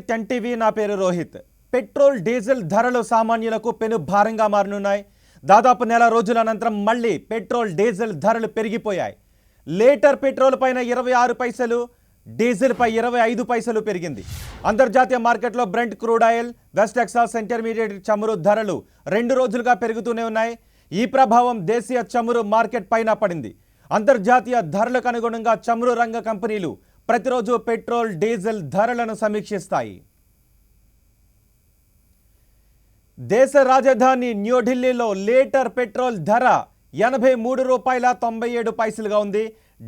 Ten TV నా పేరు Rohit. Petrol diesel ధరలు సామాన్యులకు పెను భారంగా మారనున్నాయి. దాదాపు నెల రోజుల అనంతరం మళ్ళీ పెట్రోల్ డీజిల్ ధరలు పెరిగిపోయాయి. లీటర్ పెట్రోల్ పైన 26 పైసలు, డీజిల్ పై 25 పైసలు పెరిగింది. అంతర్జాతీయ మార్కెట్లో Brent crude oil, west Texas intermediate చమురు ధరలు 2 రోజులుగా పెరుగుతూనే ఉన్నాయి. ఈ ప్రభావం దేశీయ చమురు మార్కెట్ పైన పడింది. అంతర్జాతీయ ధరలకు అనుగుణంగా చమురు రంగ కంపెనీలు ప్రతిరోజు పెట్రోల్ డీజిల్ ధరలను సమీక్షిస్తాయి. దేశ రాజధాని న్యూఢిల్లీలో లీటర్ పెట్రోల్ ధర ₹83.97గా ఉంది.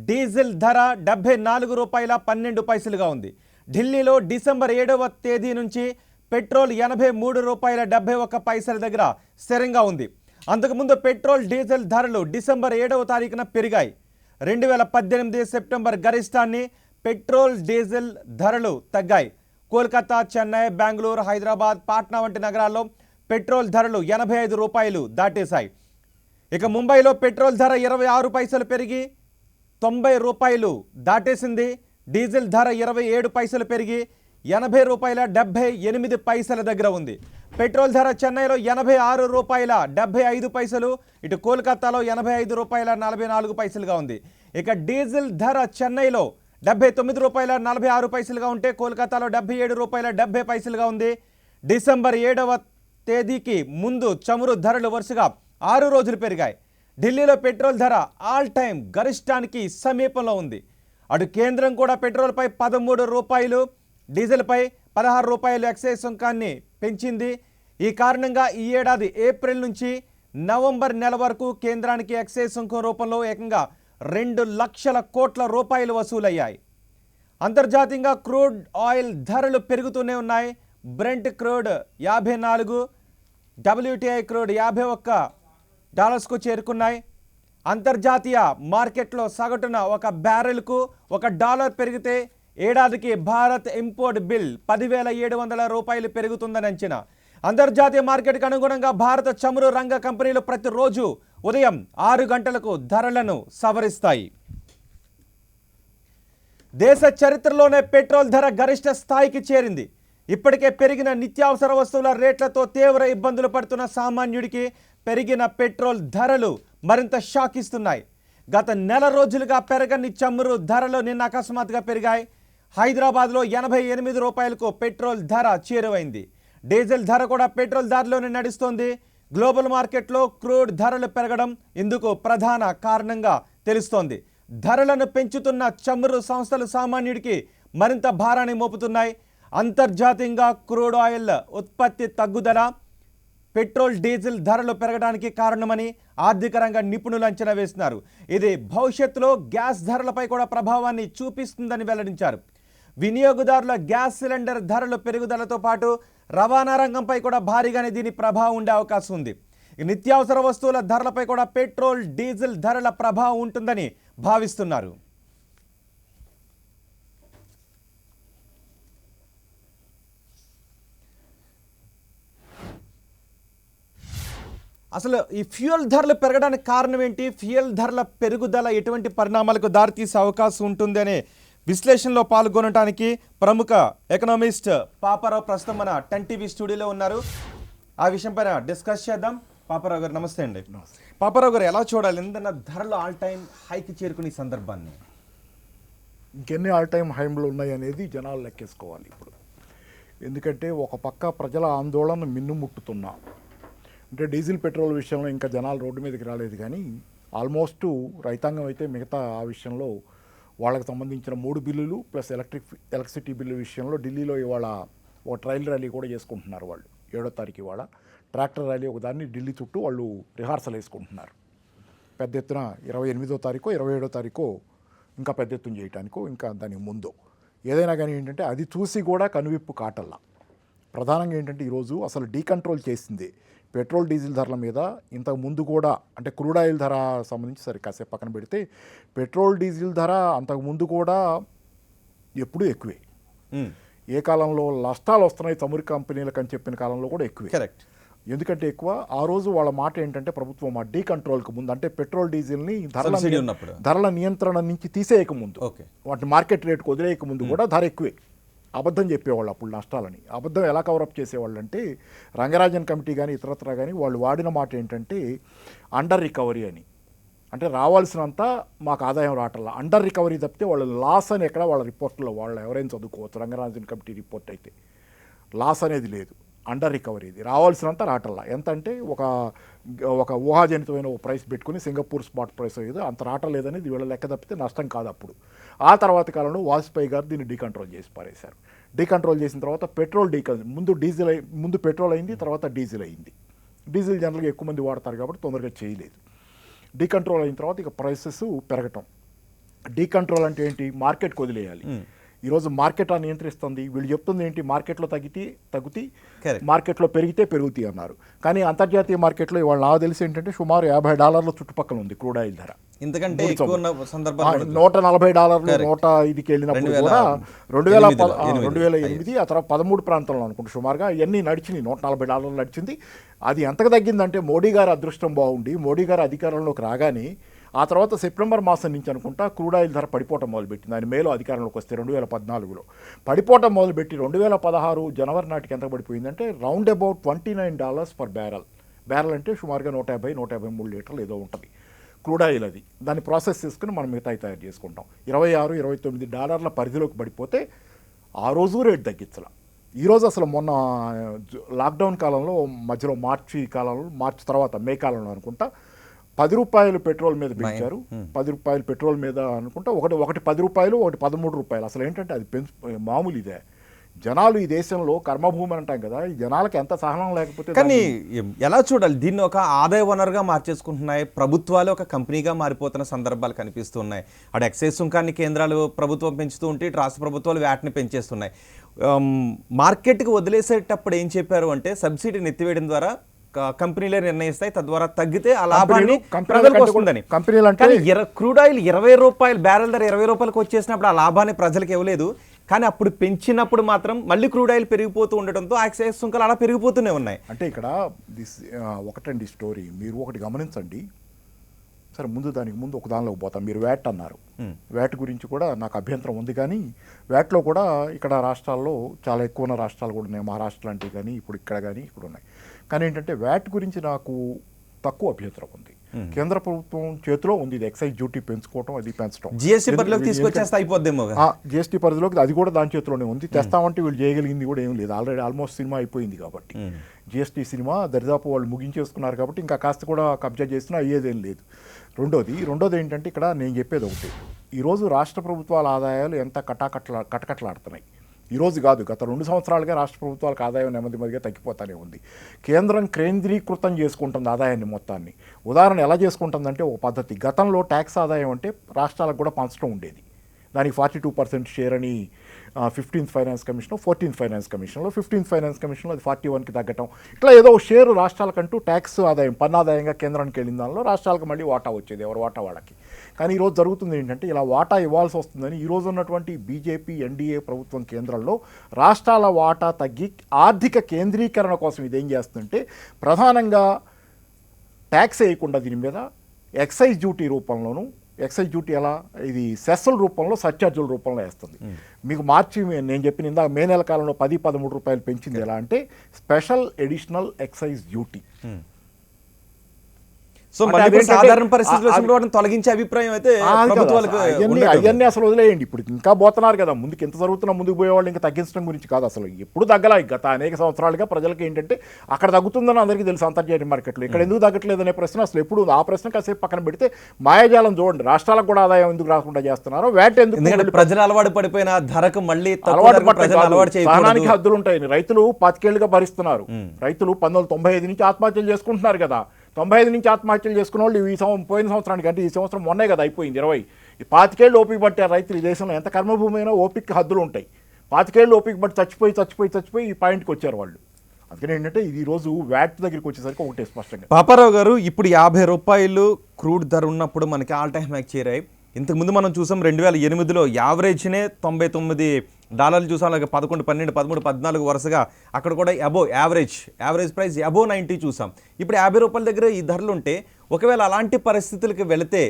డీజిల్ ధర ₹74.12గా ఉంది. ఢిల్లీలో డిసెంబర్ 7వ తేదీ నుంచి పెట్రోల్ ₹85.71 దగ్గర స్థిరంగా ఉంది. అంతకుముందు పెట్రోల్ డీజిల్ ధరలు డిసెంబర్ 7వ తారీఖున పెరిగాయి. 2018 సెప్టెంబర్ గరిష్టాన్ని పెట్రోల్ డీజిల్ ధరలు తగ్గాయి. కోల్కతా, చెన్నై, బెంగళూరు, హైదరాబాద్, పాట్నా వంటి నగరాల్లో పెట్రోల్ ధరలు ₹85 దాటేశాయి. ఇక ముంబైలో పెట్రోల్ ధర 26 పైసలు పెరిగి ₹90 దాటేసింది. డీజిల్ ధర 27 పైసలు పెరిగి ₹80.78 దగ్గర ఉంది. పెట్రోల్ ధర చెన్నైలో ₹86.75, ఇటు కోల్కతాలో ₹85.44గా ఉంది. ఇక డీజిల్ ధర చెన్నైలో ₹79.46గా ఉంటే కోల్కతాలో ₹77.70గా ఉంది. డిసెంబర్ 7వ తేదీకి ముందు చమురు ధరలు వరుసగా 6 రోజులు పెరిగాయి. ఢిల్లీలో పెట్రోల్ ధర ఆల్ టైమ్ గరిష్టానికి సమీపంలో ఉంది. అటు కేంద్రం కూడా పెట్రోల్పై ₹13, డీజిల్పై ₹16 ఎక్సైజ్ సుంకాన్ని పెంచింది. ఈ కారణంగా ఈ ఏడాది ఏప్రిల్ నుంచి నవంబర్ నెల వరకు కేంద్రానికి ఎక్సైజ్ సుంకం రూపంలో ఏకంగా ₹2 లక్షల కోట్ల వసూలయ్యాయి. అంతర్జాతీయంగా క్రూడ్ ఆయిల్ ధరలు పెరుగుతూనే ఉన్నాయి. బ్రెంట్ క్రూడ్ 54, WTI క్రూడ్ $51కు చేరుకున్నాయి. అంతర్జాతీయ మార్కెట్లో సగటున ఒక బ్యారెల్కు $1 పెరిగితే ఏడాదికి భారత్ ఇంపోర్ట్ బిల్ ₹10,700 పెరుగుతుందని అంచనా. అంతర్జాతీయ మార్కెట్కి అనుగుణంగా భారత చమురు రంగ కంపెనీలు ప్రతిరోజు ఉదయం 6 గంటలకు ధరలను సవరిస్తాయి. దేశ చరిత్రలోనే పెట్రోల్ ధర గరిష్ట స్థాయికి చేరింది. ఇప్పటికే పెరిగిన నిత్యావసర వస్తువుల రేట్లతో తీవ్ర ఇబ్బందులు పడుతున్న సామాన్యుడికి పెరిగిన పెట్రోల్ ధరలు మరింత షాక్ ఇస్తున్నాయి. గత నెల రోజులుగా పెరగని చమురు ధరలు నిన్న అకస్మాత్తుగా పెరిగాయి. హైదరాబాద్లో ₹88కు పెట్రోల్ ధర చేరువైంది. డీజిల్ ధర కూడా పెట్రోల్ ధరలోనే నడుస్తోంది. గ్లోబల్ మార్కెట్లో క్రూడ్ ధరలు పెరగడం ఇందుకు ప్రధాన కారణంగా తెలుస్తోంది. ధరలను పెంచుతున్న చమురు సంస్థలు సామాన్యుడికి మరింత భారాన్ని మోపుతున్నాయి. అంతర్జాతీయంగా క్రూడ్ ఆయిల్ ఉత్పత్తి తగ్గుదల పెట్రోల్ డీజిల్ ధరలు పెరగడానికి కారణమని ఆర్థిక రంగ నిపుణులు అంచనా వేస్తున్నారు. ఇది భవిష్యత్తులో గ్యాస్ ధరలపై కూడా ప్రభావాన్ని చూపిస్తుందని వెల్లడించారు. వినియోగదారుల గ్యాస్ సిలిండర్ ధరల పెరుగుదలతో పాటు రవాణా రంగంపై కూడా భారీగానే దీని ప్రభావం ఉండే అవకాశం ఉంది. నిత్యావసర వస్తువుల ధరలపై కూడా పెట్రోల్ డీజిల్ ధరల ప్రభావం ఉంటుందని భావిస్తున్నారు. అసలు ఈ ఫ్యూయల్ ధరలు పెరగడానికి కారణం ఏంటి? ఫ్యూయల్ ధరల పెరుగుదల ఎటువంటి పరిణామాలకు దారితీసే అవకాశం ఉంటుంది అనే విశ్లేషణలో పాల్గొనడానికి ప్రముఖ ఎకనామిస్ట్ పాపారావు ప్రస్తుతం మన టెన్ టీవీ స్టూడియోలో ఉన్నారు. ఆ విషయం పైన డిస్కస్ చేద్దాం. పాపారావు గారు నమస్తే అండి. పాపారావు గారు ఎలా చూడాలి ఎందుకన్నా ధరలు ఆల్ టైమ్ హైకి చేరుకునే సందర్భాన్ని? ఇంకెన్ని ఆల్ టైమ్ హైమ్లు ఉన్నాయి అనేది జనాలు లెక్కేసుకోవాలి ఇప్పుడు. ఎందుకంటే ఒక పక్క ప్రజల ఆందోళన మిన్నుముట్టుతున్నా, అంటే డీజిల్ పెట్రోల్ విషయంలో ఇంకా జనాలు రోడ్డు మీదకి రాలేదు, కానీ ఆల్మోస్ట్ రైతాంగం అయితే మిగతా ఆ విషయంలో వాళ్ళకి సంబంధించిన 3 బిల్లులు ప్లస్ ఎలక్ట్రిసిటీ బిల్లు విషయంలో ఢిల్లీలో ఇవాళ ఒక ట్రయల్ ర్యాలీ కూడా చేసుకుంటున్నారు. వాళ్ళు 7వ తారీఖు ఇవాళ ట్రాక్టర్ ర్యాలీ ఒకదాన్ని ఢిల్లీ చుట్టూ వాళ్ళు రిహార్సల్ వేసుకుంటున్నారు. పెద్ద ఎత్తున 28వ తారీఖు 27వ తారీఖు ఇంకా పెద్ద ఎత్తున చేయటానికో ఇంకా దానికి ముందు ఏదైనా కానీ ఏంటంటే అది చూసి కూడా కనువిప్పు కాటల్లా. ప్రధానంగా ఏంటంటే ఈరోజు అసలు డీకంట్రోల్ చేసింది పెట్రోల్ డీజిల్ ధరల మీద. ఇంతకు ముందు కూడా అంటే క్రూడ్ ఆయిల్ ధర సంబంధించి సరే కాసేపు పక్కన పెడితే పెట్రోల్ డీజిల్ ధర అంతకు ముందు కూడా ఎప్పుడూ ఎక్కువే. ఏ కాలంలో నష్టాలు వస్తున్నాయి చమురు కంపెనీలకు అని చెప్పిన కాలంలో కూడా ఎక్కువే. కరెక్ట్. ఎందుకంటే ఎక్కువ ఆ రోజు వాళ్ళ మాట ఏంటంటే ప్రభుత్వం ఆ డీకంట్రోల్కి ముందు అంటే పెట్రోల్ డీజిల్ని ధరల నియంత్రణ నుంచి తీసేయక ముందు, వాటిని మార్కెట్ రేట్కి వదిలేయక ముందు కూడా ధర ఎక్కువే. అబద్ధం చెప్పేవాళ్ళు అప్పుడు నష్టాలని. అబద్ధం ఎలా కవరప్ చేసేవాళ్ళు అంటే రంగరాజన్ కమిటీ కానీ ఇతరత్రా కానీ వాళ్ళు వాడిన మాట ఏంటంటే అండర్ రికవరీ అని. అంటే రావాల్సినంత మాకు ఆదాయం రావట్లా, అండర్ రికవరీ తప్పితే వాళ్ళు లాస్ అని ఎక్కడ వాళ్ళ రిపోర్ట్లో వాళ్ళు ఎవరైనా చదువుకోవచ్చు. రంగరాజన్ కమిటీ రిపోర్ట్ అయితే లాస్ అనేది లేదు, అండర్ రికవరీ. ఇది రావాల్సినంత రావట్లా. ఎంత అంటే ఒక ఊహాజనితమైన ఒక ప్రైస్ పెట్టుకుని సింగపూర్ స్పాట్ ప్రైస్ ఏదో అంత రావట్లేదనేది వీళ్ళ లెక్క తప్పితే నష్టం కాదు అప్పుడు. ఆ తర్వాత కాలంలో వాజ్పేయి గారు దీన్ని డీకంట్రోల్ చేసి పారేశారు. డీకంట్రోల్ చేసిన తర్వాత పెట్రోల్ ముందు పెట్రోల్ అయింది, తర్వాత డీజిల్ అయింది. డీజిల్ జనరల్గా ఎక్కువ మంది వాడతారు కాబట్టి తొందరగా చేయలేదు. డీకంట్రోల్ అయిన తర్వాత ఇక ప్రైసెస్ పెరగటం. డీకంట్రోల్ అంటే ఏంటి? మార్కెట్కి వదిలేయాలి. ఈరోజు మార్కెట్ నియంత్రిస్తుంది. వీళ్ళు చెప్తుంది ఏంటి? మార్కెట్లో తగ్గుతాయి, మార్కెట్లో పెరుగుతాయి అన్నారు. కానీ అంతర్జాతీయ మార్కెట్లో ఇవాళ నాకు తెలిసి ఏంటంటే సుమారు $50 చుట్టుపక్కల ఉంది క్రూడ్ ఆయిల్ ధర. ఎందుకంటే $140, $105కి వెళ్ళినప్పుడు కూడా 2008 ఆ తర్వాత 13 ప్రాంతంలో అనుకుంటా సుమారుగా ఇవన్నీ నడిచినాయి. $140 నడిచింది. అది ఎంతకు తగ్గిందంటే మోడీ గారు అదృష్టం బాగుండి మోడీ గారు అధికారంలోకి రాగానే ఆ తర్వాత సెప్టెంబర్ మాసం నుంచి అనుకుంటా క్రూడ్ ఆయిల్ ధర పడిపోవటం మొదలుపెట్టింది. ఆయన మేలో అధికారంలోకి వస్తే 2014లో పడిపోవటం మొదలుపెట్టి 2016 జనవరి నాటికి ఎంత పడిపోయిందంటే round about $29 per barrel. Barrel అంటే సుమారుగా 150-153 లీటర్లు ఏదో ఉంటుంది క్రూడ్ ఆయిల్. అది దాన్ని ప్రాసెస్ చేసుకుని మనం మిగతాయి తయారు చేసుకుంటాం. $26-29 పరిధిలోకి పడిపోతే ఆ రోజు రేట్ తగ్గించాల. ఈరోజు అసలు మొన్న లాక్డౌన్ కాలంలో మధ్యలో మార్చి తర్వాత మే కాలంలో అనుకుంటా ₹10 పెట్రోల్ మీద పెంచారు. ₹10 పెట్రోల్ మీద అనుకుంటా ఒకటి ₹10, ఒకటి ₹13. అసలు ఏంటంటే అది మామూలు ఇదే. జనాలు ఈ దేశంలో కర్మభూమి అంటాం కదా, ఈ జనాలకి ఎంత సహనం లేకపోతే. కానీ ఎలా చూడాలి దీన్ని? ఒక ఆదాయ వనరుగా మార్చేసుకుంటున్నాయి ప్రభుత్వాలు, ఒక కంపెనీగా మారిపోతున్న సందర్భాలు కనిపిస్తున్నాయి. అటు ఎక్సైజ్ సుంకాన్ని కేంద్రాలు ప్రభుత్వం పెంచుతూ ఉంటే ఇటు రాష్ట్ర ప్రభుత్వాలు వ్యాట్ని పెంచేస్తున్నాయి. మార్కెట్కి వదిలేసేటప్పుడు ఏం చెప్పారు అంటే సబ్సిడీని ఎత్తివేయడం ద్వారా కంపెనీలే నిర్ణయిస్తాయి, తద్వారా తగ్గితే ఆ లాభాన్ని ప్రజలకు వస్తుందని. కానీ క్రూడ్ ఆయిల్ ₹20 బ్యారెల్ ధర ₹20 వచ్చేసినప్పుడు ఆ లాభాన్ని ప్రజలకు ఇవ్వలేదు. కానీ అప్పుడు పెంచినప్పుడు మాత్రం మళ్ళీ క్రూడ్ ఆయిల్ పెరిగిపోతూ ఉండటంతో ఎక్సైజ్ సుంకాలు అలా పెరిగిపోతూనే ఉన్నాయి. అంటే ఇక్కడ ఒకటండి స్టోరీ, మీరు ఒకటి గమనించండి. సరే దానికి ముందు ఒక దానిలోకి పోతాం. మీరు వ్యాట్ అన్నారు. వ్యాట్ గురించి కూడా నాకు అభ్యంతరం ఉంది. కానీ వ్యాట్లో కూడా ఇక్కడ రాష్ట్రాల్లో చాలా ఎక్కువ ఉన్న రాష్ట్రాలు కూడా ఉన్నాయి. మహారాష్ట్ర లాంటివి కానీ ఇక్కడ ఉన్నాయి. కానీ ఏంటంటే వ్యాట్ గురించి నాకు తక్కువ అభ్యంతరం ఉంది. కేంద్ర ప్రభుత్వం చేతిలో ఉంది ఇది ఎక్సైజ్ డ్యూటీ పెంచుకోవటం, అది పెంచడం. జిఎస్టీ పరిధిలోకి తీసుకొచ్చేస్తే అయిపోద్దేమో. జిఎస్టీ పరిధిలోకి అది కూడా దాని చేతిలోనే ఉంది. తెస్తామంటే వీళ్ళు చేయగలిగింది కూడా ఏం లేదు. ఆల్రెడీ ఆల్మోస్ట్ సినిమా అయిపోయింది కాబట్టి జిఎస్టీ సినిమా దరిదాపు వాళ్ళు ముగించేసుకున్నారు కాబట్టి ఇంకా కాస్త కూడా కబ్జా చేసినా అయ్యేదేం లేదు. రెండోది ఏంటంటే ఇక్కడ నేను చెప్పేది ఒకటి, ఈరోజు రాష్ట్ర ప్రభుత్వాల ఆదాయాలు ఎంత కటకట్లాడుతున్నాయి. ఈరోజు కాదు, గత 2 సంవత్సరాలుగా రాష్ట్ర ప్రభుత్వాలకు ఆదాయం నెమ్మదిగా తగ్గిపోతానే ఉంది. కేంద్రం కేంద్రీకృతం చేసుకుంటుంది ఆదాయాన్ని మొత్తాన్ని. ఉదాహరణ ఎలా చేసుకుంటుందంటే ఒక పద్ధతి, గతంలో ట్యాక్స్ ఆదాయం అంటే రాష్ట్రాలకు కూడా పంచడం ఉండేది. దానికి 42% షేర్ అని 15th finance commission, 14th finance కమిషన్లో, 15th ఫైనాన్స్ కమిషన్లో అది 41కి తగ్గటం, ఇట్లా ఏదో షేరు రాష్ట్రాలకంటూ ట్యాక్స్ ఆదాయం పన్నాదాయంగా కేంద్రానికి వెళ్ళిన దానిలో రాష్ట్రాలకు మళ్ళీ వాటా వచ్చేది, ఎవరు వాటా వాళ్ళకి. కానీ ఈరోజు జరుగుతుంది ఏంటంటే ఇలా వాటా ఇవ్వాల్సి వస్తుందని ఈరోజు ఉన్నటువంటి బీజేపీ ఎన్డీఏ ప్రభుత్వం కేంద్రంలో రాష్ట్రాల వాటా తగ్గి ఆర్థిక కేంద్రీకరణ కోసం ఇదేం చేస్తుందంటే ప్రధానంగా ట్యాక్స్ వేయకుండా దీని మీద ఎక్సైజ్ డ్యూటీ రూపంలోనూ, ఎక్సైజ్ డ్యూటీ ఎలా ఇది సెస్సుల రూపంలో సర్చార్జుల రూపంలో వేస్తుంది. మీకు మార్చి నేను చెప్పిన ఇందాక మే నెల కాలంలో ₹13 పెంచింది. ఎలా అంటే special additional excise duty. So సాధారణ పరిస్థితుల్లో తొలగించే అభిప్రాయం అయితే అవన్నీ అసలు వదిలేయండి. ఇప్పుడు ఇంకా పోతున్నారు కదా, ముందుకు ఎంత జరుగుతున్నా ముందుకు పోయేవాళ్ళు ఇంకా తగ్గించడం గురించి కాదు. అసలు ఎప్పుడు తగ్గలా, గత అనేక సంవత్సరాలుగా ప్రజలకు ఏంటంటే అక్కడ తగ్గుతుందని అందరికీ తెలుసు అంతర్జాతీయ మార్కెట్లో. ఇక్కడ ఎందుకు తగ్గట్లేదు అనే ప్రశ్న అసలు ఎప్పుడు, ఆ ప్రశ్న కాసేపు పక్కన పెడితే మాయాజాలం చూడండి. రాష్ట్రాలకు కూడా ఆదాయం ఎందుకు రాకుండా చేస్తున్నారు, వ్యాట్ ఎందుకు? ప్రజలు అలవాటు పడిపోయిన ధరకు మళ్ళీ సహనానికి హద్దులు ఉంటాయి. రైతులు 25 ఏళ్లుగా భరిస్తున్నారు. రైతులు 1995 నుంచి ఆత్మహత్యలు చేసుకుంటున్నారు కదా. 95 నుంచి ఆత్మహత్యలు చేసుకున్న వాళ్ళు పోయిన సంవత్సరానికి అంటే ఈ సంవత్సరం మొన్నే కదా అయిపోయింది 20. 25 ఏళ్ళు ఓపిక పట్టారు రైతులు. ఈ దేశంలో ఎంత కర్మభూమి అయినా ఓపిక హద్దులు ఉంటాయి. 25 ఏళ్ళు ఓపిక పట్టి చచ్చిపోయి ఈ పాయింట్కి వచ్చారు వాళ్ళు. అందుకని ఏంటంటే ఇది రోజు వ్యాట్ దగ్గరికి వచ్చేసరికి ఒకటే స్పష్టంగా. పాపారావు గారు, ఇప్పుడు ₹50 క్రూడ్ ధర ఉన్నప్పుడు మనకి ఆల్ టైమ్ హ్యాక్ చేరాయి. ఇంతకుముందు మనం చూసాం 2008లో యావరేజ్నే $99 చూసాం. అలాగే 11, 12, 13, 14 వరుసగా అక్కడ కూడా యావరేజ్ ప్రైస్ అబోవ్ 90 చూసాం. ఇప్పుడు ₹50 దగ్గర ఈ ధరలు ఉంటే ఒకవేళ అలాంటి పరిస్థితులకు వెళితే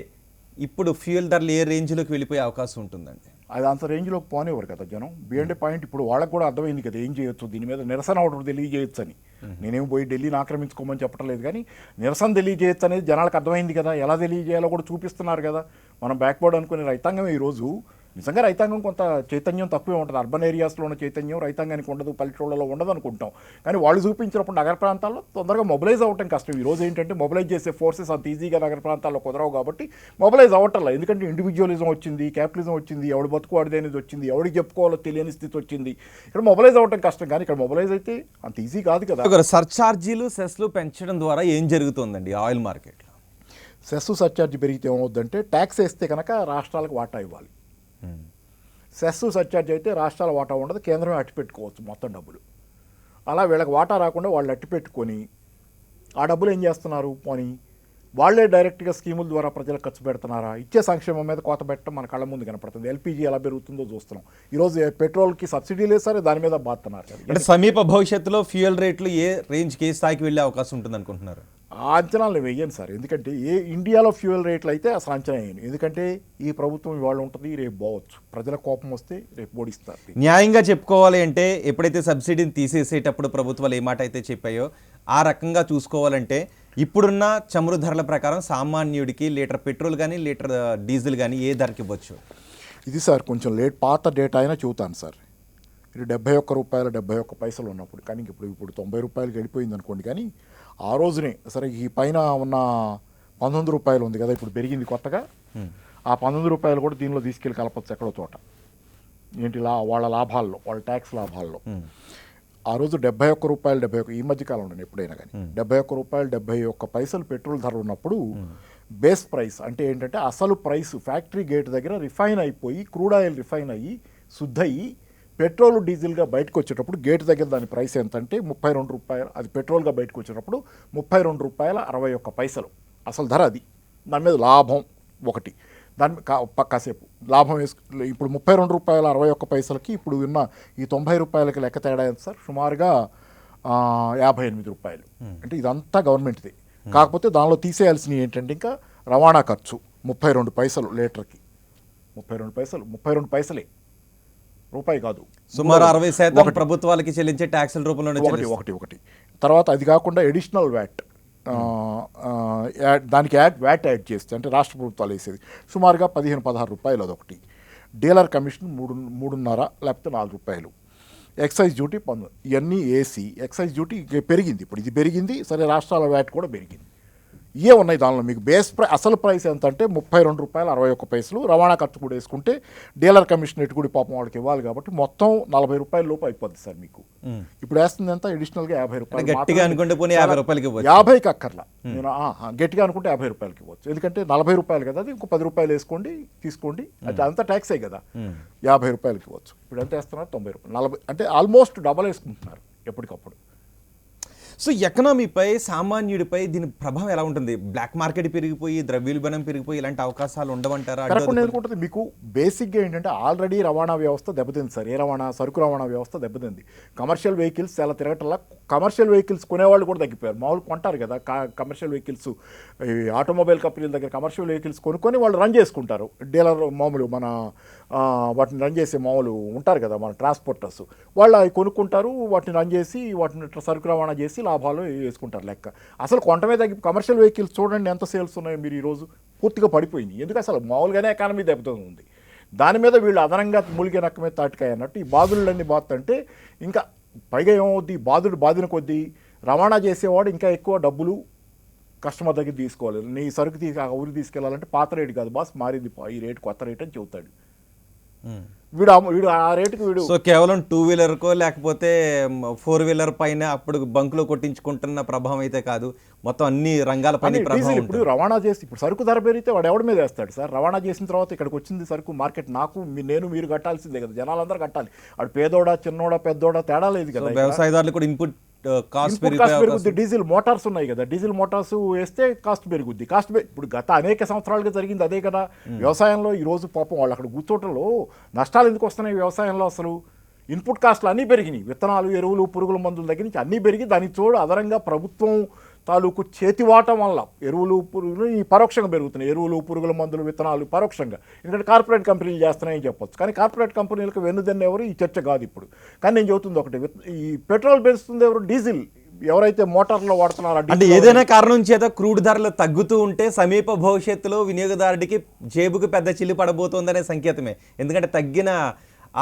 ఇప్పుడు ఫ్యూయల్ ధరలు ఏ రేంజ్లోకి వెళ్ళిపోయే అవకాశం ఉంటుందండి? అది అంత రేంజ్లోకి పోనివ్వరు కదా జనం. బియాండ్ పాయింట్ ఇప్పుడు వాళ్ళకి కూడా అర్థమైంది కదా ఏం చేయొచ్చు, దీని మీద నిరసన ఆర్డర్ తెలియజేయొచ్చు అని. నేనేం పోయి ఢిల్లీని ఆక్రమించుకోమని చెప్పడం లేదు, కానీ నిరసన తెలియజేయొచ్చు అనేది జనాలకు అర్థమైంది కదా. ఎలా తెలియజేయాలో కూడా చూపిస్తున్నారు కదా. మనం బ్యాక్వర్డ్ అనుకునే రైతాంగం ఈరోజు నిజంగా రైతాంగం కొంత చైతన్యం తక్కువే ఉంటుంది. అర్బన్ ఏరియాస్లో ఉన్న చైతన్యం రైతాంగానికి ఉండదు, పల్లెటూళ్ళలో ఉండదు అనుకుంటాం. కానీ వాళ్ళు చూపించినప్పుడు నగర ప్రాంతాల్లో తొందరగా మొబిలైజ్ అవ్వటం కష్టం. ఈరోజు ఏంటంటే మొబిలైజ్ చేసే ఫోర్సెస్ అంత ఈజీగా నగర ప్రాంతాల్లో కుదరవు కాబట్టి మొబిలైజ్ అవ్వటంలా. ఎందుకంటే ఇండివిజువలిజం వచ్చింది, క్యాపిటలిజం వచ్చింది, ఎవడు బతుకువాడిది అనేది వచ్చింది, ఎవడికి చెప్పుకోవాలో తెలియని స్థితి వచ్చింది. ఇక్కడ మొబిలైజ్ అవ్వటం కష్టం, కానీ ఇక్కడ మొబిలైజ్ అయితే అంత ఈజీ కాదు కదా. సర్ఛార్జీలు సెస్లు పెంచడం ద్వారా ఏం జరుగుతుందండి ఆయిల్ మార్కెట్లో? సెస్ సర్ఛార్జ్ పెరిగితే ఏమవుద్దంటే ట్యాక్స్ వేస్తే కనుక రాష్ట్రాలకు వాటా ఇవ్వాలి. సెస్ సర్ఛార్జ్ అయితే రాష్ట్రాల వాటా ఉండదు, కేంద్రమే అట్టి పెట్టుకోవచ్చు మొత్తం డబ్బులు. అలా వీళ్ళకి వాటా రాకుండా వాళ్ళు అట్టి పెట్టుకొని ఆ డబ్బులు ఏం చేస్తున్నారు, పోనీ వాళ్ళే డైరెక్ట్గా స్కీముల ద్వారా ప్రజలకు ఖర్చు పెడుతున్నారా? ఇచ్చే సంక్షేమం మీద కోత పెట్టడం మన కళ్ళ ముందు కనపడుతుంది. ఎల్పీజీ ఎలా పెరుగుతుందో చూస్తున్నాం. ఈరోజు పెట్రోల్కి సబ్సిడీ లేదు సరే, దాని మీద బాతున్నారు. అంటే సమీప భవిష్యత్తులో ఫ్యూయల్ రేట్లు ఏ రేంజ్కి, ఏ స్థాయికి వెళ్ళే అవకాశం ఉంటుంది అనుకుంటున్నారు? ఆ అంచనాలు వేయను సార్. ఎందుకంటే ఇండియాలో ఫ్యూయల్ రేట్లు అయితే అసలు అంచనా వేయను. ఎందుకంటే ఈ ప్రభుత్వం ఇవాళ ఉంటుంది, రేపు పోవచ్చు. ప్రజల కోపం వస్తే రేపు ఓడిస్తారు. న్యాయంగా చెప్పుకోవాలి అంటే ఎప్పుడైతే సబ్సిడీని తీసేసేటప్పుడు ప్రభుత్వాలు ఏ మాట అయితే చెప్పాయో ఆ రకంగా చూసుకోవాలంటే ఇప్పుడున్న చమురు ధరల ప్రకారం సామాన్యుడికి లీటర్ పెట్రోల్ కానీ లీటర్ డీజిల్ కానీ ఏ ధరకి ఇవ్వచ్చు? ఇది సార్ కొంచెం పాత డేటా అయినా చెబుతాను సార్. ఇది 71 రూపాయలు 71 పైసలు ఉన్నప్పుడు, కానీ ఇప్పుడు 90 రూపాయలకి వెళ్ళిపోయింది అనుకోండి. కానీ ఆ రోజునే సరే ఈ పైన ఉన్న 19 రూపాయలు ఉంది కదా, ఇప్పుడు పెరిగింది కొత్తగా. ఆ 19 రూపాయలు కూడా దీనిలో తీసుకెళ్ళి కలపచ్చు ఎక్కడో చోట. ఏంటి వాళ్ళ లాభాల్లో, వాళ్ళ ట్యాక్స్ లాభాల్లో. ఆ రోజు 71 రూపాయలు 71 ఈ మధ్యకాలం ఉండండి ఎప్పుడైనా కానీ 71 రూపాయలు 71 పైసలు పెట్రోల్ ధర ఉన్నప్పుడు బేస్ ప్రైస్ అంటే ఏంటంటే అసలు ప్రైస్ ఫ్యాక్టరీ గేట్ దగ్గర రిఫైన్ అయిపోయి క్రూడ్ ఆయిల్ రిఫైన్ అయ్యి శుద్ధయ్యి పెట్రోల్ డీజిల్గా బయటకు వచ్చేటప్పుడు గేట్ దగ్గర దాని ప్రైస్ ఎంత అంటే 32 రూపాయలు. అది పెట్రోల్గా బయటకు వచ్చేటప్పుడు 32 రూపాయల 61 పైసలు అసలు ధర. అది దాని మీద లాభం ఒకటి. దాని కాసేపు లాభం ఇప్పుడు 32 రూపాయల 61 పైసలకి ఇప్పుడు ఉన్న ఈ 90 రూపాయలకి లెక్క తేడా ఎంత సార్? సుమారుగా 58 రూపాయలు. అంటే ఇదంతా గవర్నమెంట్ది. కాకపోతే దానిలో తీసేయాల్సినవి ఏంటంటే ఇంకా రవాణా ఖర్చు 32 పైసలు లీటర్కి. 32 పైసలు 32 పైసలే, రూపాయి కాదు. సుమారు 60% ప్రభుత్వాలకి చెల్లించే ట్యాక్సుల రూపంలో ఒకటి. తర్వాత అది కాకుండా ఎడిషనల్ వ్యాట్, దానికి వ్యాట్ యాడ్ చేస్తే అంటే రాష్ట్ర ప్రభుత్వాలు వేసేది సుమారుగా 15-16 రూపాయలు అదొకటి. డీలర్ కమిషన్ 3.5 లేకపోతే 4 రూపాయలు. Excise duty 10. ఇవన్నీ ఏసీ ఎక్సైజ్ డ్యూటీ పెరిగింది. ఇప్పుడు ఇది పెరిగింది సరే, రాష్ట్రాల వ్యాట్ కూడా పెరిగింది. ఇవే ఉన్నాయి దానిలో. మీకు బేస్ అసలు ప్రైస్ ఎంత అంటే 32 రూపాయలు 61 పైసలు. రవాణా ఖర్చు కూడా వేసుకుంటే డీలర్ కమిషన్ ఎటుకుడి పాపం వాడికి ఇవ్వాలి కాబట్టి మొత్తం 40 రూపాయల లోపు అయిపోద్ది సార్ మీకు. ఇప్పుడు వేస్తుంది ఎంత అడిషనల్గా 50 రూపాయలు. 50కి అక్కర్లా. నేను గట్టిగా అనుకుంటే 50 రూపాయలకి ఇవ్వచ్చు. ఎందుకంటే 40 రూపాయలు కదా, అది ఇంకో 10 రూపాయలు వేసుకోండి తీసుకోండి, అది అంతా ట్యాక్సే కదా. 50 రూపాయలకి ఇవ్వచ్చు. ఇప్పుడు ఎంత వేస్తున్నారు? 90 రూపాయలు. 40 అంటే ఆల్మోస్ట్ డబల్ వేసుకుంటున్నారు ఎప్పటికప్పుడు. సో ఎకనామీపై సామాన్యుడిపై దీని ప్రభావం ఎలా ఉంటుంది? బ్లాక్ మార్కెట్ పెరిగిపోయి ద్రవ్యోల్బణం పెరిగిపోయి ఇలాంటి అవకాశాలు ఉండవంటారా? ఎందుకుంటుంది మీకు బేసిక్గా ఏంటంటే ఆల్రెడీ రవాణా వ్యవస్థ దెబ్బతింది సార్. సరుకు రవాణా వ్యవస్థ దెబ్బతింది. కమర్షియల్ వెహికల్స్ చాలా తిరగటంలా కమర్షియల్ వెహికల్స్ కొనేవాళ్ళు కూడా తగ్గిపోయారు. మామూలు కొంటారు కదా కమర్షియల్ వెహికల్స్, ఆటోమొబైల్ కంపెనీల దగ్గర కమర్షియల్ వెహికల్స్ కొనుక్కొని వాళ్ళు రన్ చేసుకుంటారు. డీలర్ మామూలు మన వాటిని రన్ చేసే మామూలు ఉంటారు కదా మన ట్రాన్స్పోర్టర్స్, వాళ్ళు అవి కొనుక్కుంటారు, వాటిని రన్ చేసి వాటిని సరుకు రవాణా చేసి లాభాలు వేసుకుంటారు లెక్క. అసలు కొంటమే తగ్గి కమర్షియల్ వెహికల్స్ చూడండి ఎంత సేల్స్ ఉన్నాయో మీరు ఈరోజు. పూర్తిగా పడిపోయింది. ఎందుకు అసలు మామూలుగానే ఎకానమీ దెబ్బతుంది. దాని మీద వీళ్ళు అదనంగా మూలిగే నక్క మీద తాటికాయ అన్నట్టు ఈ బాధులన్నీ బాధంటే ఇంకా పైగా ఏమవుద్ది, బాధిన కొద్దీ రవాణా చేసేవాడు ఇంకా ఎక్కువ డబ్బులు కస్టమర్ దగ్గర తీసుకోవాలి. నీ సరుకు ఊరికి తీసుకెళ్ళాలంటే పాత రేటు కాదు బాస్, మారింది ఈ రేటు కొత్త రేట్ అని చెబుతాడు. వీడు ఆ రేటుకి వీడు. సో కేవలం 2 వీలర్కో లేకపోతే 4 వీలర్ పైన అప్పుడు బంకులో కొట్టించుకుంటున్న ప్రభావం అయితే కాదు, మొత్తం అన్ని రంగాలపైన ప్రభావం. ఇప్పుడు రవాణా చేసి ఇప్పుడు సరుకు ధర పెరిగితే వాడు ఎవడి మీద వేస్తాడు సార్? రవాణా చేసిన తర్వాత ఇక్కడికి వచ్చింది సరుకు మార్కెట్ మీరు కట్టాల్సిందే కదా, జనాలందరూ కట్టాలి. వాడు పేదోడా చిన్నోడా పెద్దోడా తేడా లేదు కదా. వ్యవసాయదారులు కూడా ఇన్పుట్ కాస్ట్ పెరుగుద్ది. డీజిల్ మోటార్స్ ఉన్నాయి కదా, డీజిల్ మోటార్స్ వేస్తే కాస్ట్ పెరుగుద్ది. ఇప్పుడు గత అనేక సంవత్సరాలుగా జరిగింది అదే కదా వ్యవసాయంలో. ఈరోజు పాపం వాళ్ళు అక్కడ కూర్చోటంలో నష్టాలు ఎందుకు వస్తున్నాయి వ్యవసాయంలో? అసలు ఇన్పుట్ కాస్ట్లు అన్నీ పెరిగినాయి. విత్తనాలు, ఎరువులు, పురుగుల మందుల దగ్గర నుంచి అన్నీ పెరిగి దానికి తోడు అదనంగా ప్రభుత్వం తాలూకు చేతివాటం వల్ల ఎరువులు పురుగులు ఈ పరోక్షంగా పెరుగుతున్నాయి. ఎరువులు పురుగుల మందులు విత్తనాలు పరోక్షంగా, ఎందుకంటే కార్పొరేట్ కంపెనీలు చేస్తున్నాయని చెప్పొచ్చు. కానీ కార్పొరేట్ కంపెనీలకు వెన్నుదన్న ఎవరు ఈ చర్చ కాదు ఇప్పుడు. కానీ నేను చెబుతుంది ఒకటి, ఈ పెట్రోల్ పెంచుతుంది ఎవరు? డీజిల్. ఎవరైతే మోటార్లో వాడుతున్నారో అంటే ఏదైనా కారణం చేత క్రూడ్ ధరలు తగ్గుతూ ఉంటే సమీప భవిష్యత్తులో వినియోగదారుడికి జేబుకు పెద్ద చిల్లు పడబోతోందనే సంకేతమే. ఎందుకంటే తగ్గిన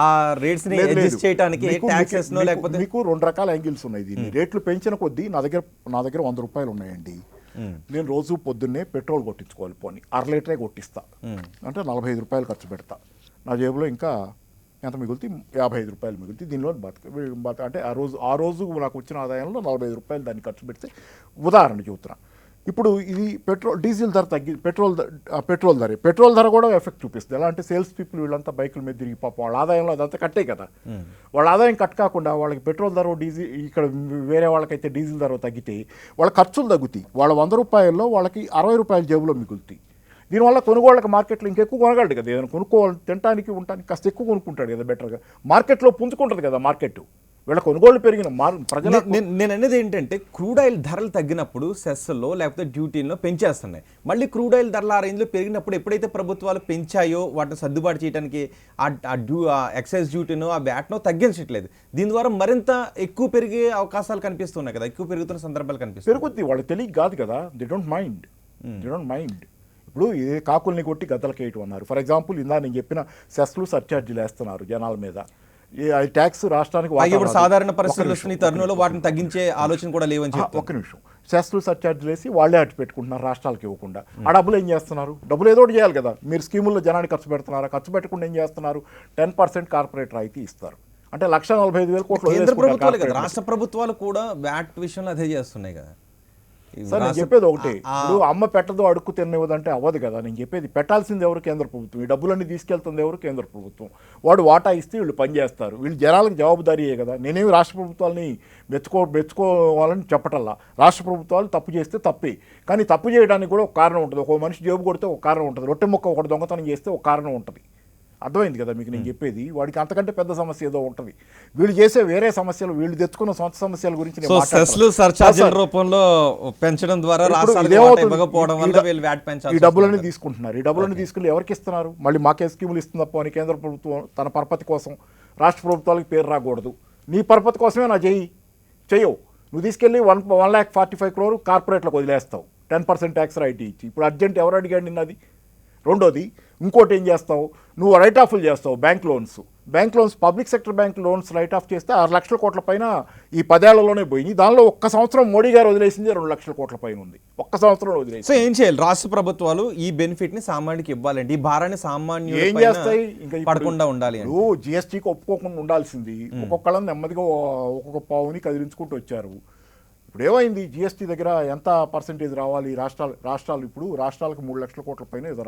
ఆ రేట్స్ ని అడ్జస్ట్ చేయడానికి టాక్సెస్ నో లేకపోతే మీకు రెండు రకాల యాంగిల్స్ ఉన్నాయి. దీన్ని రేట్లు పెంచిన కొద్దీ నా దగ్గర 100 రూపాయలు ఉన్నాయండి. నేను రోజు పొద్దున్నే పెట్రోల్ కొట్టించుకోవాలి, పోనీ 1/2 లీటరే కొట్టిస్తా అంటే 45 రూపాయలు ఖర్చు పెడతా. నా జేబులో ఇంకా ఎంత మిగులుతుంది? 55 రూపాయలు మిగులుతుంది. దీనిలో అంటే ఆ రోజు నాకు వచ్చిన ఆదాయంలో 45 రూపాయలు దాన్ని ఖర్చు పెడితే ఉదాహరణ చెబుతున్నా. ఇప్పుడు ఇది డీజిల్ ధర తగ్గి పెట్రోల్ ధర కూడా ఎఫెక్ట్ చూపిస్తుంది. ఎలా అంటే సేల్స్ పీపుల్ వీళ్ళంతా బైకుల మీద తిరిగి పాపం వాళ్ళ ఆదాయంలో అదంతా కట్టే కదా. వాళ్ళ ఆదాయం కట్ కాకుండా వాళ్ళకి పెట్రోల్ ధర డీజిల్, ఇక్కడ వేరే వాళ్ళకైతే డీజిల్ ధర తగ్గితే వాళ్ళ ఖర్చులు తగ్గుతాయి. వాళ్ళ 100 రూపాయల్లో వాళ్ళకి 60 రూపాయల జేబులో మిగులుతాయి. దీనివల్ల కొనుగోళ్ళకి మార్కెట్లో ఇంకెక్కువ కొనగలడు కదా. ఏదైనా కొనుక్కోవాలి, తినడానికి ఉండడానికి కాస్త ఎక్కువ కొనుక్కుంటాడు కదా బెటర్గా. మార్కెట్లో పుంజుకుంటుంది కదా మార్కెట్. వీళ్ళ కొనుగోలు పెరిగిన ప్రజల నేను అనేది ఏంటంటే క్రూడ్ ఆయిల్ ధరలు తగ్గినప్పుడు సెస్లో లేకపోతే డ్యూటీలో పెంచేస్తున్నాయి. మళ్ళీ క్రూడ్ ఆయిల్ ధరలు ఆ రేంజ్లో పెరిగినప్పుడు ఎప్పుడైతే ప్రభుత్వాలు పెంచాయో వాటిని సర్దుబాటు చేయడానికి ఆ ఎక్సైజ్ డ్యూటీనో ఆ వ్యాట్నో తగ్గించట్లేదు. దీని ద్వారా మరింత ఎక్కువ పెరిగే అవకాశాలు కనిపిస్తున్నాయి కదా, ఎక్కువ పెరుగుతున్న సందర్భాలు కనిపిస్తాయి. పెరుగుద్ది, వాళ్ళకి తెలియక కాదు కదా. They don't mind. ఇప్పుడు ఏ కాకుల్ని కొట్టి గద్దలకి వేయటం అన్నారు. ఫర్ ఎగ్జాంపుల్ ఇందా నేను చెప్పిన సెస్లు సర్ఛార్జీలు వేస్తున్నారు జనాల మీద. ఈ ట్యాక్స్ రాష్ట్రానికి ఇప్పుడు సాధారణ పరిస్థితులు తరుణంలో వాటిని తగ్గించే ఆలోచన కూడా లేవని చెప్పి ఒక్క నిమిషం, సెస్లు సర్ఛార్జీలు వేసి వాళ్ళే అటు పెట్టుకుంటున్నారు, రాష్ట్రాలకు ఇవ్వకుండా. ఆ డబ్బులు ఏం చేస్తున్నారు? డబ్బులు ఏదో చేయాలి కదా. మీరు స్కీముల్లో జనాన్ని ఖర్చు పెడుతున్నారా? ఖర్చు పెట్టకుండా ఏం చేస్తున్నారు? 10% కార్పొరేట్ రాయితీ ఇస్తారు. అంటే 1,45,000 కోట్లు కేంద్ర ప్రభుత్వాలు కదా, రాష్ట్ర ప్రభుత్వాలు కూడా వ్యాట్ విషయంలో అదే చేస్తున్నాయి కదా. సార్ నేను చెప్పేది ఒకటి, ఇప్పుడు అమ్మ పెట్టదు అడుక్కు తినవదంటే అవ్వదు కదా. నేను చెప్పేది పెట్టాల్సింది ఎవరు? కేంద్ర ప్రభుత్వం. ఈ డబ్బులన్నీ తీసుకెళ్తుంది ఎవరు? కేంద్ర ప్రభుత్వం. వాడు వాటా ఇస్తే వీళ్ళు పనిచేస్తారు. వీళ్ళు జనాలకు జవాబుదారీయే కదా. నేనేమి రాష్ట్ర ప్రభుత్వాలని మెచ్చుకోవాలని చెప్పటల్లా. రాష్ట్ర ప్రభుత్వాలు తప్పు చేస్తే తప్పే, కానీ తప్పు చేయడానికి కూడా ఒక కారణం ఉంటుంది. ఒక మనిషి జేబు కొడితే ఒక కారణం ఉంటుంది, రొట్టె ముక్క ఒకటి దొంగతనం చేస్తే ఒక కారణం ఉంటుంది. అర్థమైంది కదా మీకు నేను చెప్పేది? వాడికి అంతకంటే పెద్ద సమస్య ఏదో ఉంటుంది. వీళ్ళు చేసే వేరే సమస్యలు, వీళ్ళు తెచ్చుకున్న సొంత సమస్యల గురించి రూపంలో పెంచడం ద్వారా ఈ డబ్బులన్నీ తీసుకుంటున్నారు. ఈ డబ్బులన్నీ తీసుకుని ఎవరికి ఇస్తున్నారు? మళ్ళీ మాకే స్కీములు ఇస్తుందప్ప అని కేంద్ర ప్రభుత్వం తన పరపతి కోసం రాష్ట్ర ప్రభుత్వాలకు పేరు రాకూడదు. నీ పరపతి కోసమే నా చెయ్యవు. నువ్వు తీసుకెళ్ళి 1,45 crore కార్పొరేట్లకు వదిలేస్తావు, 10% ట్యాక్స్ రైట్ ఇచ్చి. ఇప్పుడు అర్జెంట్ ఎవరు అడిగాడు నిన్నది? రెండోది, ఇంకోటి ఏం చేస్తావు? నువ్వు రైట్ ఆఫ్లు చేస్తావు. Bank loans public sector bank loans right of చేస్తే 6 లక్షల కోట్ల పైన ఈ 10 ఏళ్లలోనే పోయింది. దానిలో ఒక్క సంవత్సరం మోడీ గారు వదిలేసింది 2 లక్షల కోట్ల పైన ఉంది. ఒక్క సంవత్సరంలో వదిలేసి. సో ఏం చేయాలి? రాష్ట్ర ప్రభుత్వాలు ఈ బెనిఫిట్ ని సామాన్యుడికి ఇవ్వాలండి. ఈ భారాన్ని సామాన్యుడు ఏం చేస్తాయి? ఇంకా పడకుండా ఉండాలి. జిఎస్టీకి ఒప్పుకోకుండా ఉండాల్సింది. ఒక్కొక్కళ్ళని నెమ్మదిగా ఒక్కొక్క పావుని కదిలించుకుంటూ వచ్చారు. ఇప్పుడు ఏమైంది? జిఎస్టీ దగ్గర ఎంత పర్సెంటేజ్ రావాలి? రాష్ట్రాలు ఇప్పుడు రాష్ట్రాలకు 3 లక్షల కోట్ల పైన ఏదో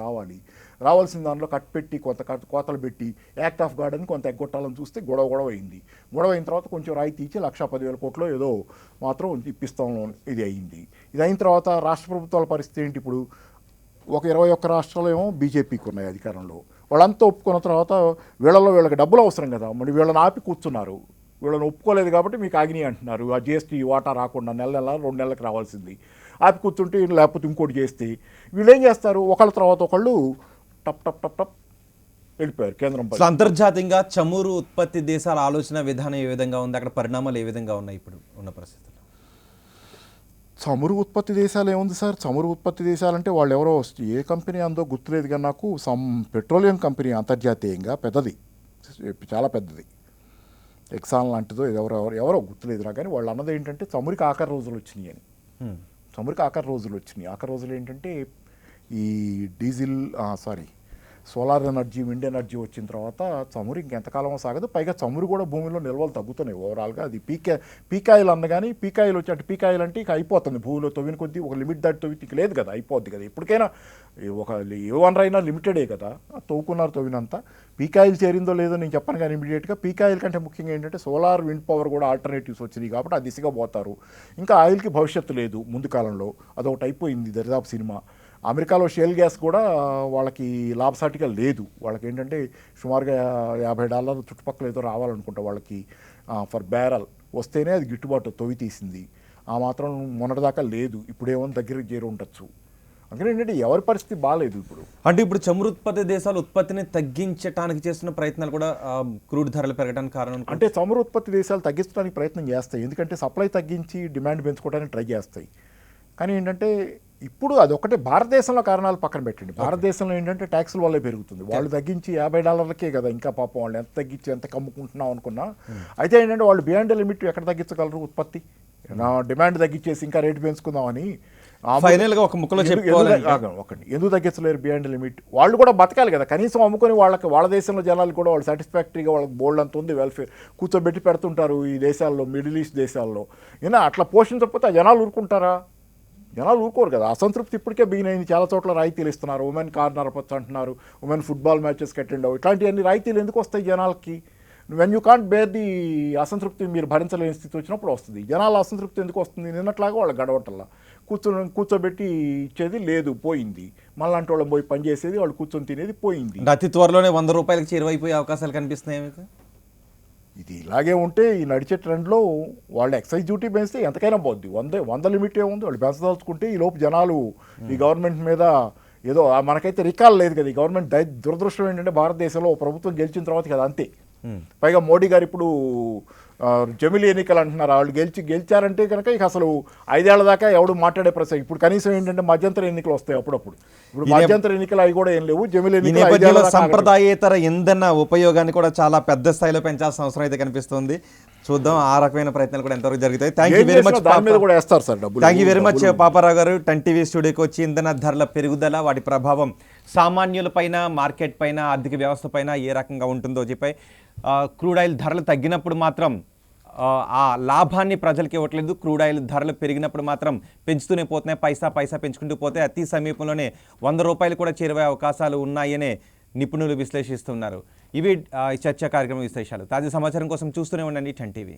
రావాల్సిన దానిలో పెట్టి కొంత కోతలు పెట్టి యాక్ట్ ఆఫ్ గార్డ్ అని కొంత ఎగ్గొట్టాలని చూస్తే గొడవ అయింది. గొడవ అయిన తర్వాత కొంచెం రాయితీ ఇచ్చి 1,10,000 కోట్లు ఏదో మాత్రం ఇప్పిస్తాం ఇది అయింది. ఇది అయిన తర్వాత రాష్ట్ర ప్రభుత్వాల పరిస్థితి ఏంటి? ఇప్పుడు ఒక 21 రాష్ట్రాలు ఏమో బీజేపీకి ఉన్నాయి అధికారంలో. వాళ్ళంతా ఒప్పుకున్న తర్వాత వీళ్ళకి డబ్బులు అవసరం కదా. మరి వీళ్ళని ఆపి కూర్చున్నారు. వీళ్ళని ఒప్పుకోలేదు కాబట్టి మీకు ఆగినాయి అంటున్నారు. ఆ జిఎస్టీ వాటా రాకుండా 2 నెలలకు రావాల్సింది ఆపి కూర్చుంటే, లేకపోతే ఇంకోటి చేస్తే వీళ్ళు ఏం చేస్తారు? ఒకళ్ళ తర్వాత ఒకళ్ళు టప్ వెళ్ళిపోయారు కేంద్రం. అంతర్జాతీయంగా చమురు ఉత్పత్తి దేశాల ఆలోచన విధానం ఏ విధంగా ఉంది? అక్కడ పరిణామాలు ఏ విధంగా ఉన్నాయి ఇప్పుడు ఉన్న పరిస్థితుల్లో? చమురు ఉత్పత్తి దేశాలు ఏముంది సార్? చమురు ఉత్పత్తి దేశాలంటే వాళ్ళు ఎవరో ఏ కంపెనీ అందో గుర్తులేదు, కానీ నాకు పెట్రోలియం కంపెనీ అంతర్జాతీయంగా పెద్దది, చాలా పెద్దది, ఎక్సాన్ లాంటిదో ఎవరో గుర్తులేదురా. కానీ వాళ్ళు అన్నది ఏంటంటే చమురికి ఆఖరి రోజులు వచ్చినాయి అని. చమురికి ఆఖరి రోజులు ఏంటంటే ఈ సోలార్ ఎనర్జీ, విండ్ ఎనర్జీ వచ్చిన తర్వాత చమురు ఇంకెంతకాలం సాగదు. పైగా చమురు కూడా భూమిలో నిల్వలు తగ్గుతున్నాయి ఓవరాల్గా. అది పీకాయిల్ అన్నగాని పీకాయిల్ వచ్చి అంటే పీకాయిల్ అంటే ఇక అయిపోతుంది. భూమిలో తవ్విన కొద్దీ ఒక లిమిట్ దాటి తవ్వి లేదు కదా, అయిపోద్ది కదా. ఇప్పటికైనా ఒక ఏ వనరు అయినా లిమిటెడే కదా, తవ్వినంత. పీకాయిల్ చేరిందో లేదో నేను చెప్పను కానీ ఇమీడియట్గా పీకాయిల్ కంటే ముఖ్యంగా ఏంటంటే సోలార్, విండ్ పవర్ కూడా ఆల్టర్నేటివ్స్ వచ్చినాయి కాబట్టి ఆ దిశగా పోతారు. ఇంకా ఆయిల్కి భవిష్యత్తు లేదు ముందు కాలంలో, అదొకటి అయిపోయింది దరిదాపు సినిమా. అమెరికాలో షేల్ గ్యాస్ కూడా వాళ్ళకి లాభసాటిగా లేదు. వాళ్ళకి ఏంటంటే సుమారుగా $50 చుట్టుపక్కల ఏదో రావాలనుకుంటా వాళ్ళకి ఫర్ బ్యారల్ వస్తేనే అది గిట్టుబాటు తవ్వి తీసింది. ఆ మాత్రం మొన్నటిదాకా లేదు, ఇప్పుడేమో దగ్గరికి చేరి ఉండొచ్చు. అందుకని ఏంటంటే ఎవరి పరిస్థితి బాగాలేదు ఇప్పుడు. అంటే ఇప్పుడు చమురు ఉత్పత్తి దేశాలు ఉత్పత్తిని తగ్గించడానికి చేస్తున్న ప్రయత్నాలు కూడా క్రూడ్ ధరలు పెరగడానికి కారణం అంటే చమురు ఉత్పత్తి దేశాలు తగ్గించడానికి ప్రయత్నం చేస్తాయి, ఎందుకంటే సప్లై తగ్గించి డిమాండ్ పెంచుకోవడానికి ట్రై చేస్తాయి. కానీ ఏంటంటే ఇప్పుడు అదొకటే భారతదేశంలో కారణాలు పక్కన పెట్టండి. భారతదేశంలో ఏంటంటే ట్యాక్సుల వల్లే పెరుగుతుంది. వాళ్ళు తగ్గించి $50 కదా, ఇంకా పాపం వాళ్ళు ఎంత తగ్గించి ఎంత కమ్ముకుంటున్నాం అనుకున్నా. అయితే ఏంటంటే వాళ్ళు బియాండ్ లిమిట్ ఎక్కడ తగ్గించగలరు ఉత్పత్తి? డిమాండ్ తగ్గించేసి ఇంకా రేటు పెంచుకుందామని ఫైనల్ గా ఒక ముక్కలో చెప్పుకోవాలి. ఎందుకు తగ్గించలేరు బియాండ్ లిమిట్? వాళ్ళు కూడా బతకాలి కదా, కనీసం అమ్ముకొని వాళ్ళ దేశంలో జనాలు కూడా వాళ్ళు సాటిస్ఫాక్టరీగా వాళ్ళకి బోల్డ్ అంత ఉంది, వెల్ఫేర్ కూర్చోబెట్టి పెడుతుంటారు ఈ దేశాల్లో, మిడిల్ ఈస్ట్ దేశాల్లో. అయినా అట్లా పోషించకపోతే ఆ జనాలు ఊరుకుంటారా? జనాలు ఊరుకోరు కదా. అసంతృప్తి ఇప్పటికే బిగిన్ అయింది. చాలా చోట్ల రాయితీలు ఇస్తున్నారు, ఉమెన్ కార్ నడపచ్చు అంటున్నారు, ఉమెన్ ఫుట్బాల్ మ్యాచెస్కి అటెండ్ అవ్వు, ఇట్లాంటివన్నీ రాయితీలు ఎందుకు వస్తాయి జనాలకి? When you can't bear the అసంతృప్తి, మీరు భరించలేని స్థితి వచ్చినప్పుడు వస్తుంది. జనాల అసంతృప్తి ఎందుకు వస్తుంది? నిన్నట్లాగా వాళ్ళు గడవటల్లా కూర్చోబెట్టి ఇచ్చేది లేదు, పోయింది. మళ్ళంటి వాళ్ళని పోయి పని చేసేది, వాళ్ళు కూర్చొని తినేది పోయింది. అతి త్వరలోనే ₹100 చేరువైపోయే అవకాశాలు కనిపిస్తున్నాయి మీకు? ఇది ఇలాగే ఉంటే ఈ నడిచే ట్రెండ్లో వాళ్ళు ఎక్సైజ్ డ్యూటీ పెంచితే ఎంతకైనా పోద్ది. 100 లిమిట్ ఏముంది, వాళ్ళు పెంచదలుచుకుంటే ఈ లోపు జనాలు ఈ గవర్నమెంట్ మీద ఏదో మనకైతే రికాల్ లేదు కదా. ఈ గవర్నమెంట్ దురదృష్టం ఏంటంటే భారతదేశంలో ప్రభుత్వం గెలిచిన తర్వాత కదా అంతే. పైగా మోడీ గారు ఇప్పుడు జమిలీ ఎన్నికలు అంటున్నారు. వాళ్ళు గెలిచారంటే కనుక ఇక అసలు 5 ఏళ్ల దాకా ఎవడు మాట్లాడే ప్రసక్తి. ఇప్పుడు కనీసం ఏంటంటే మధ్యంతర ఎన్నికలు వస్తాయి అప్పుడప్పుడు. ఇప్పుడు మధ్యంతర ఎన్నికలు అవి కూడా ఏం లేవు. జమిలీ ఎన్నికలు సంప్రదాయేతర ఇంధన ఉపయోగాన్ని కూడా చాలా పెద్ద స్థాయిలో పెంచాల్సిన అవసరం అయితే కనిపిస్తుంది. చూద్దాం ఆ రకమైన ప్రయత్నాలు కూడా ఎంతవరకు జరుగుతాయి. Thank you very much. దాని మీద కూడా వేస్తారు సార్ డబ్బులు. Thank you very much Paparao గారు. 10 టీవీ స్టూడియోకి వచ్చి ఇంధన ధరల పెరుగుదల, వాటి ప్రభావం సామాన్యులపైన, మార్కెట్ పైన, ఆర్థిక వ్యవస్థ పైన ఏ రకంగా ఉంటుందో చెప్పాయి. క్రూడ్ ఆయిల్ ధరలు తగ్గినప్పుడు మాత్రం ఆ లాభాన్ని ప్రజలకి ఇవ్వట్లేదు, క్రూడ్ ఆయిల్ ధరలు పెరిగినప్పుడు మాత్రం పెంచుతూనే పోతున్నాయి, పైసా పెంచుకుంటూ పోతే అతి సమీపంలోనే ₹100 కూడా చేరువే అవకాశాలు ఉన్నాయనే నిపుణులు విశ్లేషిస్తున్నారు. ఇవి ఈ చర్చా కార్యక్రమం విశేషాలు. తాజా సమాచారం కోసం చూస్తూనే ఉండండి 10 టీవీ.